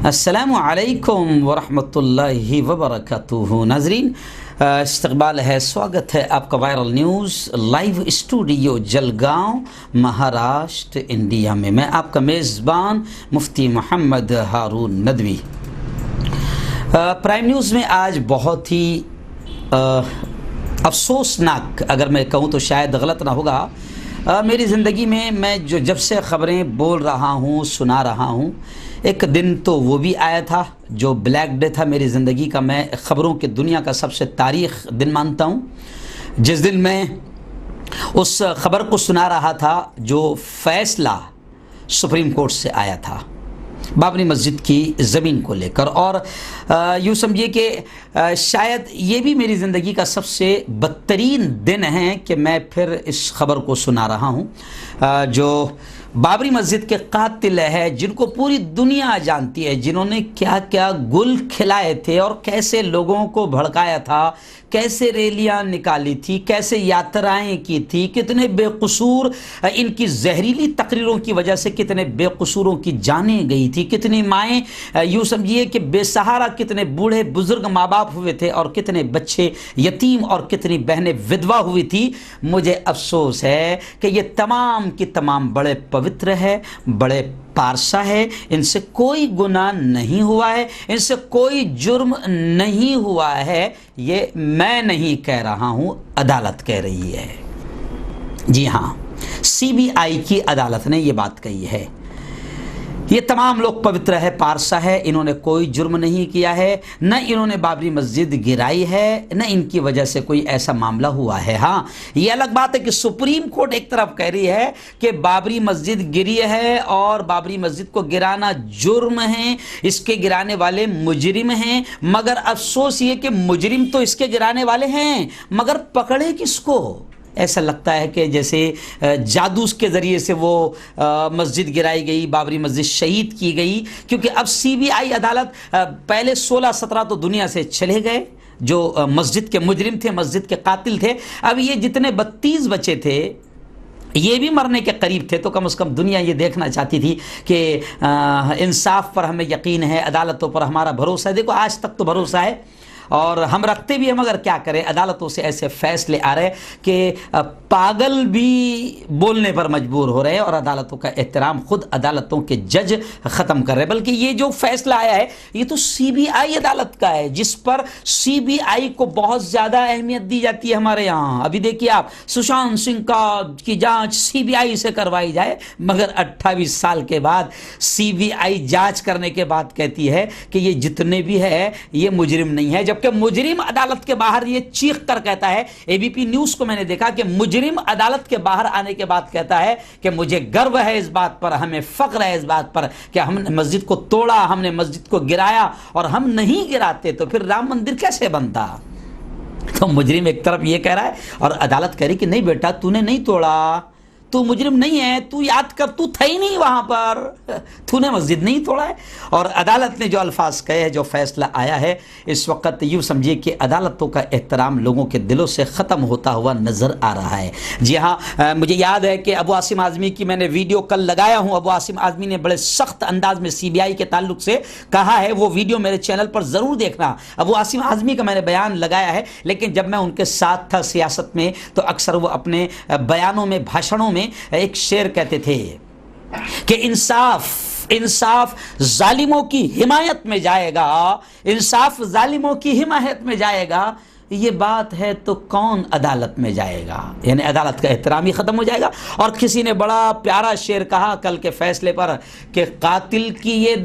السلام علیکم ورحمۃ اللہ وبرکاتہ۔ ناظرین، استقبال ہے، سواگت ہے آپ کا viral news live studio Jalgaon, Maharashtra, India میں۔ میں آپ کا میزبان مفتی محمد ہارون ندوی۔ پرائم نیوز میں آج بہت ہی افسوسناک، اگر میں کہوں تو شاید غلط نہ ہوگا، میری زندگی میں جب سے خبریں بول رہا ہوں، سنا رہا ہوں، ایک دن تو وہ بھی آیا تھا جو بلیک ڈے تھا میری زندگی کا۔ میں خبروں کے دنیا کا سب سے تاریخ دن مانتا ہوں، جس دن میں اس خبر کو سنا رہا تھا جو فیصلہ سپریم کورٹ سے آیا تھا بابری مسجد کی زمین کو لے کر، اور یوں سمجھیے کہ شاید یہ بھی میری زندگی کا سب سے بدترین دن ہے کہ میں پھر اس خبر کو سنا رہا ہوں، جو بابری مسجد کے قاتل ہے، جن کو پوری دنیا جانتی ہے، جنہوں نے کیا کیا گل کھلائے تھے اور کیسے لوگوں کو بھڑکایا تھا، کیسے ریلیاں نکالی تھی، کیسے یاترائیں کی تھی، کتنے بے قصور ان کی زہریلی تقریروں کی وجہ سے کتنے بے قصوروں کی جانیں گئی تھی، کتنی مائیں یوں سمجھیے کہ بے سہارا، کتنے بوڑھے بزرگ ماں باپ ہوئے تھے اور کتنے بچے یتیم اور کتنی بہنیں ودوا ہوئی تھی۔ مجھے افسوس ہے کہ یہ تمام کی تمام بڑے پوتر ہے، بڑے پارسا ہے، ان سے کوئی گناہ نہیں ہوا ہے، ان سے کوئی جرم نہیں ہوا ہے۔ یہ میں نہیں کہہ رہا ہوں، عدالت کہہ رہی ہے۔ جی ہاں، سی بی آئی کی عدالت نے یہ بات کہی ہے۔ یہ تمام لوگ پوتر ہے، پارسا ہے، انہوں نے کوئی جرم نہیں کیا ہے، نہ انہوں نے بابری مسجد گرائی ہے، نہ ان کی وجہ سے کوئی ایسا معاملہ ہوا ہے۔ ہاں، یہ الگ بات ہے کہ سپریم کورٹ ایک طرف کہہ رہی ہے کہ بابری مسجد گری ہے اور بابری مسجد کو گرانا جرم ہے، اس کے گرانے والے مجرم ہیں، مگر افسوس یہ کہ مجرم تو اس کے گرانے والے ہیں، مگر پکڑے کس کو؟ ایسا لگتا ہے کہ جیسے جادو کے ذریعے سے وہ مسجد گرائی گئی، بابری مسجد شہید کی گئی، کیونکہ اب سی بی آئی عدالت، پہلے 16-17 تو دنیا سے چلے گئے جو مسجد کے مجرم تھے، مسجد کے قاتل تھے، اب یہ جتنے 32 بچے تھے یہ بھی مرنے کے قریب تھے، تو کم از کم دنیا یہ دیکھنا چاہتی تھی کہ انصاف پر ہمیں یقین ہے، عدالتوں پر ہمارا بھروسہ ہے۔ دیکھو آج تک تو بھروسہ ہے اور ہم رکھتے بھی ہیں، مگر کیا کریں، عدالتوں سے ایسے فیصلے آ رہے کہ پاگل بھی بولنے پر مجبور ہو رہے ہیں، اور عدالتوں کا احترام خود عدالتوں کے جج ختم کر رہے ہیں۔ بلکہ یہ جو فیصلہ آیا ہے یہ تو سی بی آئی عدالت کا ہے، جس پر سی بی آئی کو بہت زیادہ اہمیت دی جاتی ہے ہمارے یہاں۔ ابھی دیکھیے آپ، سشانت سنگھ کی جانچ سی بی آئی سے کروائی جائے، مگر 28 سال کے بعد سی بی آئی جانچ کرنے کے بعد کہتی ہے کہ یہ جتنے بھی ہے یہ مجرم نہیں ہے، جبکہ مجرم عدالت کے باہر یہ چیخ کر کہتا ہے۔ اے بی پی نیوز کو میں نے دیکھا کہ مجرم عدالت کے باہر آنے کے بعد کہتا ہے کہ مجھے گرو ہے اس بات پر، ہمیں فخر ہے اس بات پر کہ ہم نے مسجد کو توڑا، ہم نے مسجد کو گرایا، اور ہم نہیں گراتے تو پھر رام مندر کیسے بنتا؟ تو مجرم ایک طرف یہ کہہ رہا ہے اور عدالت کہہ رہی کہ نہیں بیٹا، تو نے نہیں توڑا، تو مجرم نہیں ہے، تو یاد کر، تو تھا ہی نہیں وہاں پر، تو نے مسجد نہیں توڑا ہے۔ اور عدالت نے جو الفاظ کہے ہیں، جو فیصلہ آیا ہے، اس وقت یوں سمجھیے کہ عدالتوں کا احترام لوگوں کے دلوں سے ختم ہوتا ہوا نظر آ رہا ہے۔ جی ہاں، مجھے یاد ہے کہ ابو عاصم اعظمی کی میں نے ویڈیو کل لگایا ہوں، ابو عاصم اعظمی نے بڑے سخت انداز میں سی بی آئی کے تعلق سے کہا ہے، وہ ویڈیو میرے چینل پر ضرور دیکھنا۔ ابو عاصم اعظمی کا میں نے بیان لگایا ہے، لیکن جب میں ان کے ساتھ تھا سیاست میں تو اکثر وہ اپنے بیانوں میں، بھاشنوں میں ایک شعر کہتے تھے کہ انصاف ظالموں کی حمایت میں جائے گا، انصاف ظالموں کی حمایت میں جائے گا، یہ بات ہے تو کون عدالت میں جائے گا؟ یعنی عدالت کا احترام ہی ختم ہو جائے گا۔ اور کسی نے بڑا پیارا شعر کہا کل کے فیصلے پر کہ قاتل کی یہ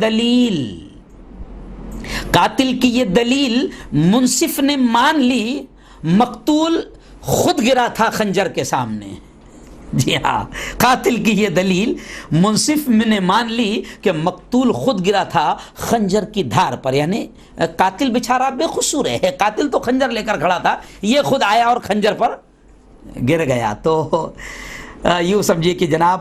دلیل منصف نے مان لی، مقتول خود گرا تھا خنجر کے سامنے۔ جی ہاں، قاتل کی یہ دلیل منصف نے مان لی کہ مقتول خود گرا تھا خنجر کی دھار پر، یعنی قاتل بیچارہ بے قصور ہے، قاتل تو خنجر لے کر کھڑا تھا، یہ خود آیا اور خنجر پر گر گیا۔ تو یوں سمجھیے کہ جناب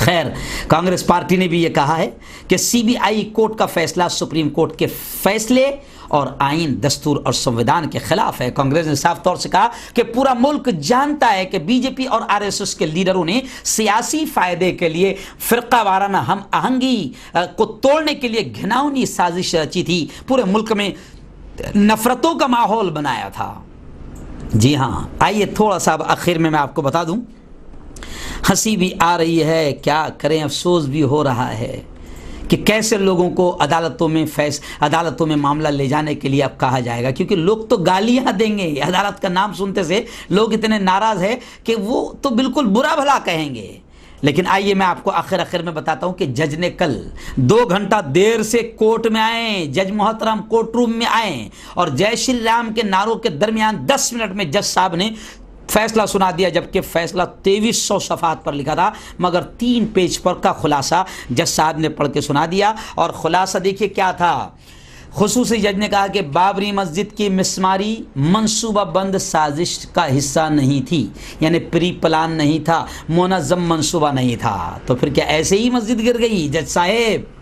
خیر، کانگریس پارٹی نے بھی یہ کہا ہے کہ سی بی آئی کورٹ کا فیصلہ سپریم کورٹ کے فیصلے اور آئین، دستور اور سنویدھان کے خلاف ہے۔ کانگریس نے صاف طور سے کہا کہ پورا ملک جانتا ہے کہ بی جے پی اور آر ایس ایس کے لیڈروں نے سیاسی فائدے کے لیے فرقہ وارانہ ہم آہنگی کو توڑنے کے لیے گھناؤنی سازش رچی تھی، پورے ملک میں نفرتوں کا ماحول بنایا تھا۔ جی ہاں، آئیے تھوڑا سا آخر میں آپ کو بتا دوں، ہنسی بھی آ رہی ہے، کیا کریں، افسوس بھی ہو رہا ہے کہ کیسے لوگوں کو عدالتوں میں معاملہ لے جانے کے لیے اب کہا جائے گا، کیونکہ لوگ تو گالیاں دیں گے، عدالت کا نام سنتے سے لوگ اتنے ناراض ہیں کہ وہ تو بالکل برا بھلا کہیں گے۔ لیکن آئیے میں آپ کو آخر میں بتاتا ہوں کہ جج نے کل 2 گھنٹہ دیر سے کورٹ میں آئے، جج محترم کورٹ روم میں آئے اور جے شری رام کے نعروں کے درمیان 10 منٹ میں جج صاحب نے فیصلہ سنا دیا، جبکہ فیصلہ 2300 صفحات پر لکھا تھا، مگر 3 پیج پر کا خلاصہ جج صاحب نے پڑھ کے سنا دیا۔ اور خلاصہ دیکھیے کیا تھا۔ خصوصی جج نے کہا کہ بابری مسجد کی مسماری منصوبہ بند سازش کا حصہ نہیں تھی، یعنی پری پلان نہیں تھا، منظم منصوبہ نہیں تھا۔ تو پھر کیا ایسے ہی مسجد گر گئی؟ جج صاحب،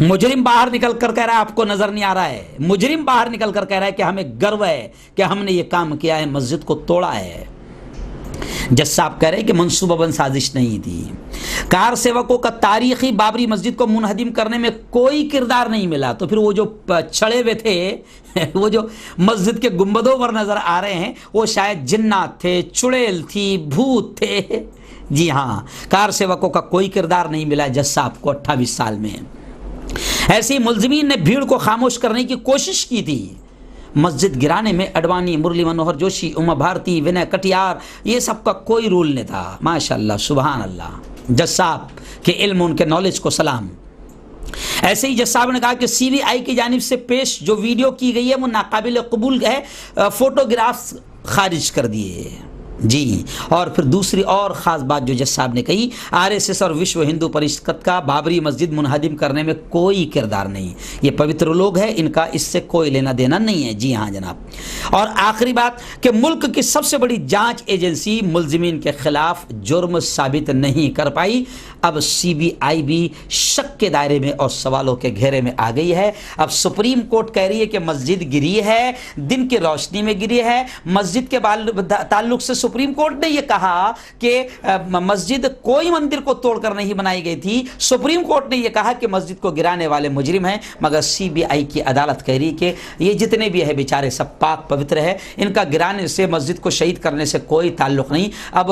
مجرم باہر نکل کر کہہ رہا ہے، آپ کو نظر نہیں آ رہا ہے، مجرم باہر نکل کر کہہ رہا ہے کہ ہمیں گرو ہے کہ ہم نے یہ کام کیا ہے، مسجد کو توڑا ہے۔ جج صاحب کہہ رہے کہ منصوبہ بند سازش نہیں تھی۔ کار سیوکوں کا تاریخی بابری مسجد کو منہدم کرنے میں کوئی کردار نہیں ملا، تو پھر وہ جو چھڑے ہوئے تھے، وہ جو مسجد کے گنبدوں پر نظر آ رہے ہیں، وہ شاید جنات تھے، چڑیل تھی، بھوت تھے۔ جی ہاں، کار سیوکوں کا کوئی کردار نہیں ملا جج صاحب کو 28 سال میں۔ ایسے ہی ملزمین نے بھیڑ کو خاموش کرنے کی کوشش کی تھی۔ مسجد گرانے میں اڈوانی، مرلی منوہر جوشی، اما بھارتی، ونے کٹیار، یہ سب کا کوئی رول نہیں تھا۔ ماشاءاللہ، سبحان اللہ، جج صاحب کے علم، ان کے نالج کو سلام۔ ایسے ہی جج صاحب نے کہا کہ سی بی آئی کی جانب سے پیش جو ویڈیو کی گئی ہے وہ ناقابل قبول ہے، فوٹوگرافز خارج کر دیے۔ جی، اور پھر دوسری اور خاص بات جو جج صاحب نے کہی، آر ایس ایس اور وشو ہندو پریشد کا بابری مسجد منہدم کرنے میں کوئی کردار نہیں، یہ پوتر لوگ ہیں، ان کا اس سے کوئی لینا دینا نہیں ہے۔ جی ہاں جناب۔ اور آخری بات کہ ملک کی سب سے بڑی جانچ ایجنسی ملزمین کے خلاف جرم ثابت نہیں کر پائی، اب سی بی آئی بھی شک کے دائرے میں اور سوالوں کے گھیرے میں آ گئی ہے۔ اب سپریم کورٹ کہہ رہی ہے کہ مسجد گری ہے، دن کی روشنی میں گری ہے۔ مسجد کے تعلق سے سپریم کورٹ نے یہ کہا کہ مسجد کوئی مندر کو توڑ کر نہیں بنائی گئی تھی، سپریم کورٹ نے یہ کہا کہ مسجد کو گرانے والے مجرم ہیں، مگر سی بی آئی کی عدالت کہہ رہی کہ یہ جتنے بھی ہیں بیچارے سب پاک پوتر ہے، ان کا گرانے سے، مسجد کو شہید کرنے سے کوئی تعلق نہیں۔ اب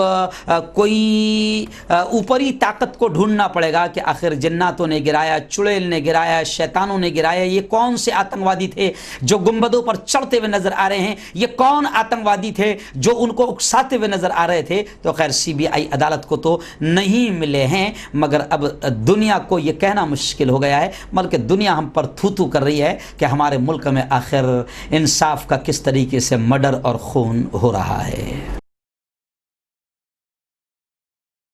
کوئی اوپری طاقت کو ڈھونڈنا پڑے گا کہ آخر جناتوں نے گرایا، چڑیل نے گرایا، شیطانوں نے گرایا، یہ کون سے آتنکوادی تھے جو گنبدوں پر چڑھتے ہوئے نظر آ رہے ہیں، یہ کون آتنکوادی تھے جو ان کو اکساتے ہوئے نظر آ رہے تھے؟ تو خیر سی بی آئی عدالت کو تو نہیں ملے ہیں، مگر اب دنیا کو یہ کہنا مشکل ہو گیا ہے، بلکہ دنیا ہم پر تھو تھو کر رہی ہے کہ ہمارے ملک میں آخر انصاف کا کس طریقے سے مرڈر اور خون ہو رہا ہے۔